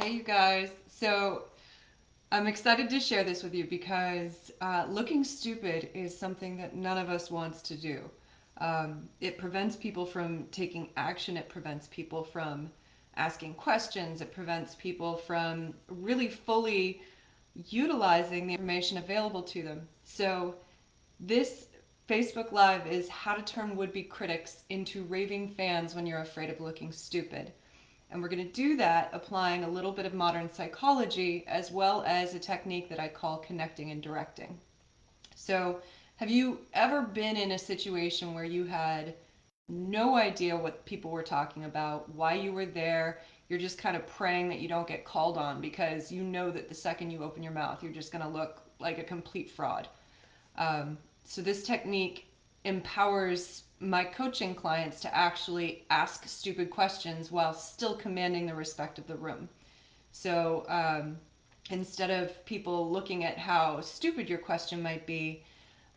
Hey, you guys. So, I'm excited to share this with you because looking stupid is something that none of us wants to do. It prevents people from taking action, it prevents people from asking questions, it prevents people from really fully utilizing the information available to them. So, this Facebook Live is how to turn would be critics into raving fans when you're afraid of looking stupid. And we're going to do that applying a little bit of modern psychology as well as a technique that I call connecting and directing. So, have you ever been in a situation where you had no idea what people were talking about, why you were there? You're just kind of praying that you don't get called on because you know that the second you open your mouth, you're just going to look like a complete fraud. So this technique empowers my coaching clients to actually ask stupid questions while still commanding the respect of the room. So instead of people looking at how stupid your question might be,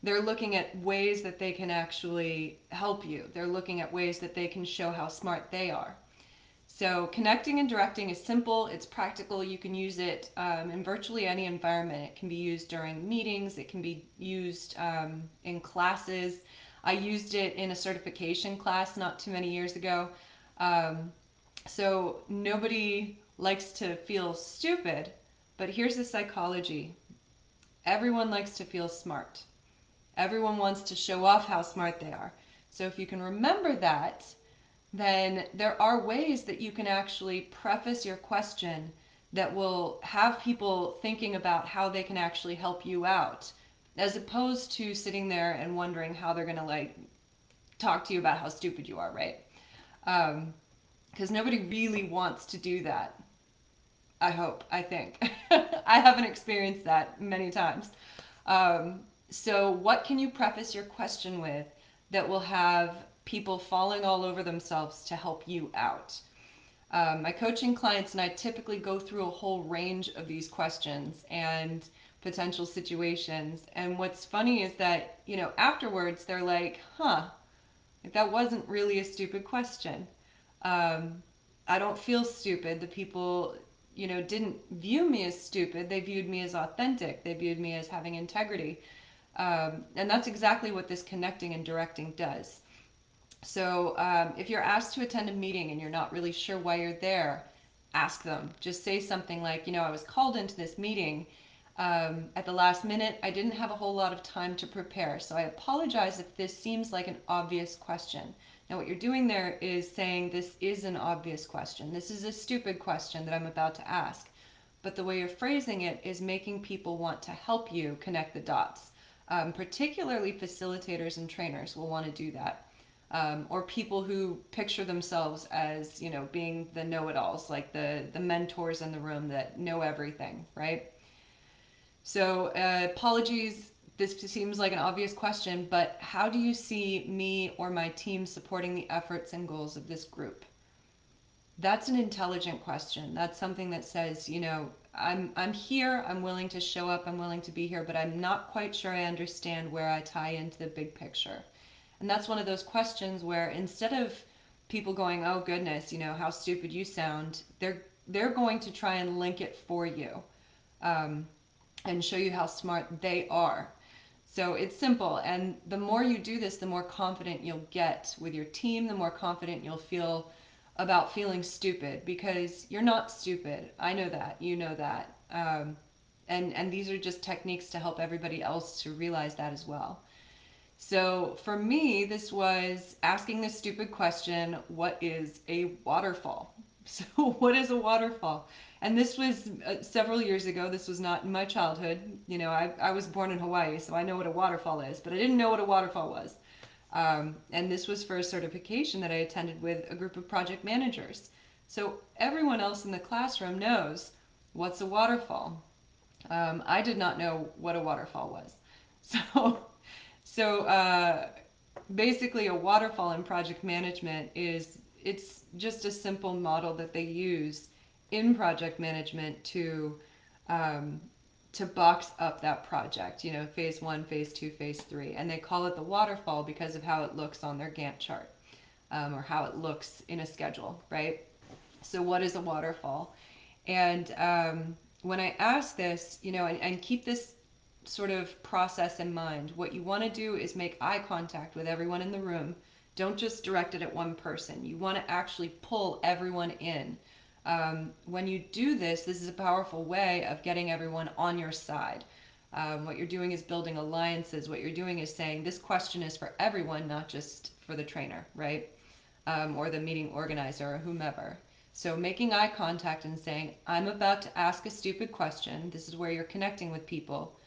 they're looking at ways that they can actually help you. They're looking at ways that they can show how smart they are. So, connecting and directing is simple, it's practical. You can use it in virtually any environment. It can be used during meetings, it can be used in classes. I used it in a certification class not too many years ago. Um, so, nobody likes to feel stupid, but here's the psychology: everyone likes to feel smart, everyone wants to show off how smart they are. So, if you can remember that, then there are ways that you can actually preface your question that will have people thinking about how they can actually help you out, as opposed to sitting there and wondering how they're going to like talk to you about how stupid you are, right? Because nobody really wants to do that. I hope, I think. I haven't experienced that many times. Um, so, what can you preface your question with that will have people falling all over themselves to help you out? My coaching clients and I typically go through a whole range of these questions and potential situations. And what's funny is that, afterwards they're like, huh, like that wasn't really a stupid question. Um, I don't feel stupid. The people, didn't view me as stupid. They viewed me as authentic. They viewed me as having integrity. And that's exactly what this connecting and directing does. So if you're asked to attend a meeting and you're not really sure why you're there, ask them. Just say something like, I was called into this meeting at the last minute. I didn't have a whole lot of time to prepare, so I apologize if this seems like an obvious question. Now, what you're doing there is saying this is an obvious question. This is a stupid question that I'm about to ask. But the way you're phrasing it is making people want to help you connect the dots. Particularly facilitators and trainers will want to do that. Or people who picture themselves as, being the know-it-alls, like the mentors in the room that know everything, right? So, apologies, this seems like an obvious question, but how do you see me or my team supporting the efforts and goals of this group? That's an intelligent question. That's something that says, I'm here, I'm willing to show up, I'm willing to be here, but I'm not quite sure I understand where I tie into the big picture. And that's one of those questions where instead of people going, "Oh goodness, how stupid you sound," they're going to try and link it for you, um, and show you how smart they are. So it's simple, and the more you do this, the more confident you'll get with your team, the more confident you'll feel about feeling stupid, because you're not stupid. I know that, you know that. And these are just techniques to help everybody else to realize that as well. So for me, this was asking this stupid question: what is a waterfall? So, what is a waterfall? And this was several years ago. This was not in my childhood. I was born in Hawaii, so I know what a waterfall is, but I didn't know what a waterfall was. And this was for a certification that I attended with a group of project managers. So, everyone else in the classroom knows what's a waterfall. I did not know what a waterfall was. So, so basically, a waterfall in project management it's just a simple model that they use in project management um, to box up that project. Phase one, phase two, phase three, and they call it the waterfall because of how it looks on their Gantt chart, or how it looks in a schedule, right? So, what is a waterfall? And when I ask this, and keep this sort of process in mind, what you want to do is make eye contact with everyone in the room. Don't just direct it at one person. You want to actually pull everyone in. When you do this, this is a powerful way of getting everyone on your side. What you're doing is building alliances. What you're doing is saying this question is for everyone, not just for the trainer, right? Or the meeting organizer or whomever. So making eye contact and saying, I'm about to ask a stupid question. This is where you're connecting with people.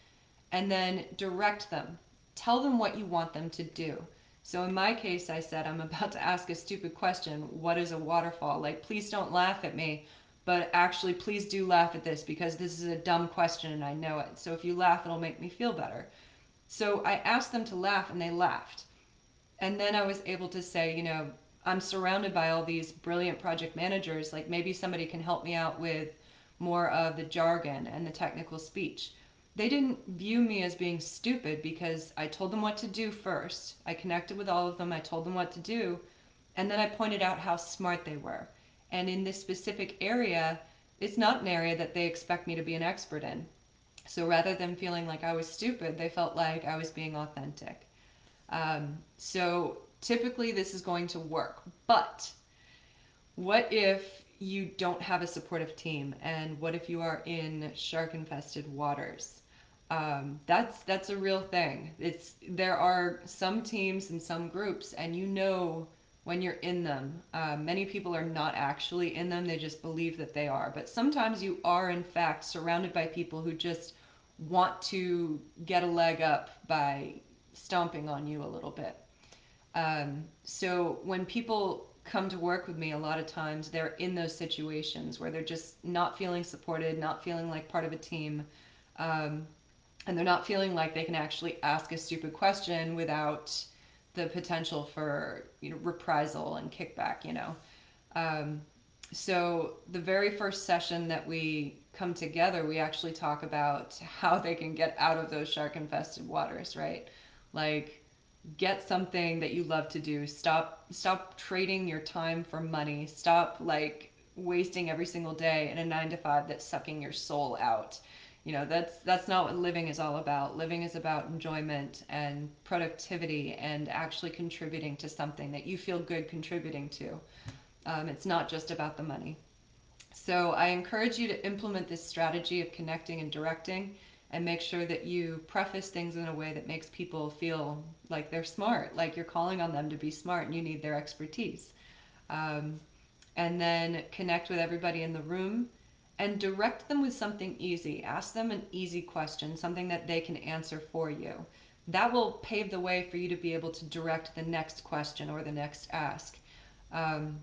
And then direct them. Tell them what you want them to do. So in my case, I said, I'm about to ask a stupid question. What is a waterfall? Like, please don't laugh at me, but actually, please do laugh at this because this is a dumb question and I know it. So if you laugh, it'll make me feel better. So I asked them to laugh and they laughed. And then I was able to say, I'm surrounded by all these brilliant project managers. Like maybe somebody can help me out with more of the jargon and the technical speech. They didn't view me as being stupid because I told them what to do first. I connected with all of them, I told them what to do, and then I pointed out how smart they were. And in this specific area, it's not an area that they expect me to be an expert in. So rather than feeling like I was stupid, they felt like I was being authentic. So typically this is going to work. But what if you don't have a supportive team? And what if you are in shark infested waters? That's a real thing. There are some teams and some groups, and when you're in them. Many people are not actually in them; they just believe that they are. But sometimes you are, in fact, surrounded by people who just want to get a leg up by stomping on you a little bit. So when people come to work with me, a lot of times they're in those situations where they're just not feeling supported, not feeling like part of a team, um, and they're not feeling like they can actually ask a stupid question without the potential for reprisal and kickback. Um, so the very first session that we come together, we actually talk about how they can get out of those shark infested waters, right? Like get something that you love to do. Stop trading your time for money. Stop like wasting every single day in a 9 to 5 that's sucking your soul out. That's not what living is all about. Living is about enjoyment and productivity and actually contributing to something that you feel good contributing to. It's not just about the money. So I encourage you to implement this strategy of connecting and directing and make sure that you preface things in a way that makes people feel like they're smart, like you're calling on them to be smart and you need their expertise. Um, and then connect with everybody in the room and direct them with something easy. Ask them an easy question, something that they can answer for you. That will pave the way for you to be able to direct the next question or the next ask. Um,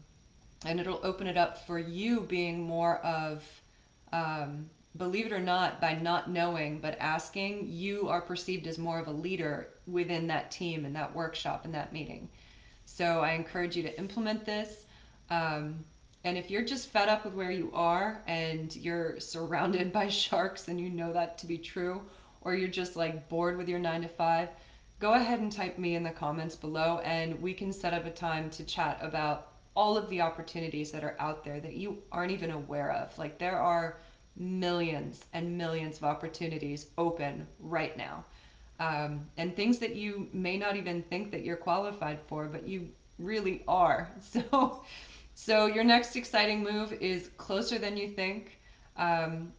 and it'll open it up for you being more of, believe it or not, by not knowing but asking, you are perceived as more of a leader within that team and that workshop and that meeting. So I encourage you to implement this. Um, and if you're just fed up with where you are and you're surrounded by sharks and you know that to be true, or you're just like bored with your 9 to 5, go ahead and type me in the comments below and we can set up a time to chat about all of the opportunities that are out there that you aren't even aware of. Like there are millions and millions of opportunities open right now, and things that you may not even think that you're qualified for, but you really are. So your next exciting move is closer than you think. Um,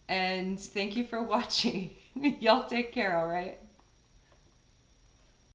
and thank you for watching. Y'all take care, all right?